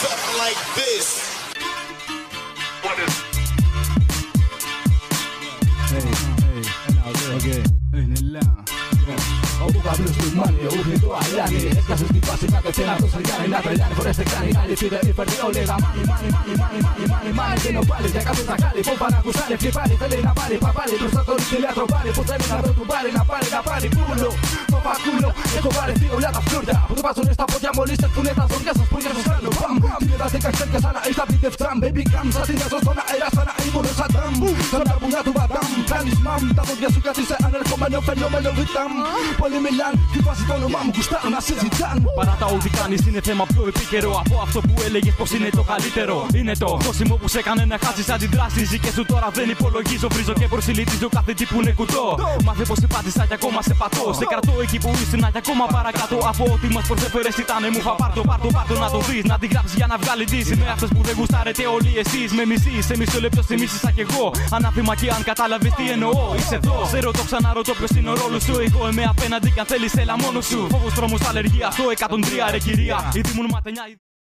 something like this. Όπου καβλούς του μάνι, ούχνη το αλιάνι. Έσκασε στη φάση κάτω και να το σαριάνι. Να τρελιάνει φορές δεν κάνει άλλη φίδε υπερδί όλοι. Γαμάνι, μάνι, δεν ο πάλι. Για κάποιον τα κάλλει, που πάνε να ακουσάνει. Φλιπάρει, θέλει να πάρει παπάρι. Μπροστά το ριστηλιάτρο πάρει, που θέλει να το του πάρει. Να πάρει πούλο, το φακούλο. Έχω βαρεθεί όλα τα φλούρια. Που του βάζουνε στα πόδια μόλις έρθουνε τα ζόρια σας. Πουριά σας κάνω, μπαμ. Την έδα 10 ξέρκια σαν να ήρθα βίντευ τραμ. Baby cam, σαν την έσω στον αέρα σαν να ήμουν ο Σαντάμ. Σαν τα πουλιά του Βαντάμ, κάνεις μαμ. Τα πόδια σου κάτι σε ανερχόμενο φαινόμενο βιτάμ. Πολλοί μιλάν, τι βάζει το όνομά μου, γουστάρω να συζητάν. Παρά τα ό,τι κάνεις είναι θέμα πιο επίκαιρο από αυτό που έλεγες πως είναι το καλύτερο. Είναι το δώσιμο που σε έκανε να χάσεις αντιδράσεις. Και σου τώρα δεν υπολογίζω, βρίζω και προσιλητίζω κάθε τι που είναι κουτό. Μάθε πως υπάτησα κι ακόμα σε πατώ. Σε κρατώ εκεί που ήσουν κι ακόμα παρακάτω από ό,τι μας προσέφερες ήτανε μου. Πάρτο να το δεις, να την γράψεις για να βγάλει δύση. Με αυτός που δεν γουστάρετε όλοι εσείς με μισείς. Σε μισό λεπτό σε μίσησα κι εγώ. Ανάθυμα και αν κατάλαβες τι εννοώ, είσαι εδώ. Σε ρωτώ ξαναρωτώ ποιος είναι ο ρόλος σου. Εγώ είμαι απέναντι κι αν θέλεις έλα μόνος σου. Φόβος, τρόμος, αλλεργία, αυτό 103 ρε κυρία. Ήδη μου ματενιά.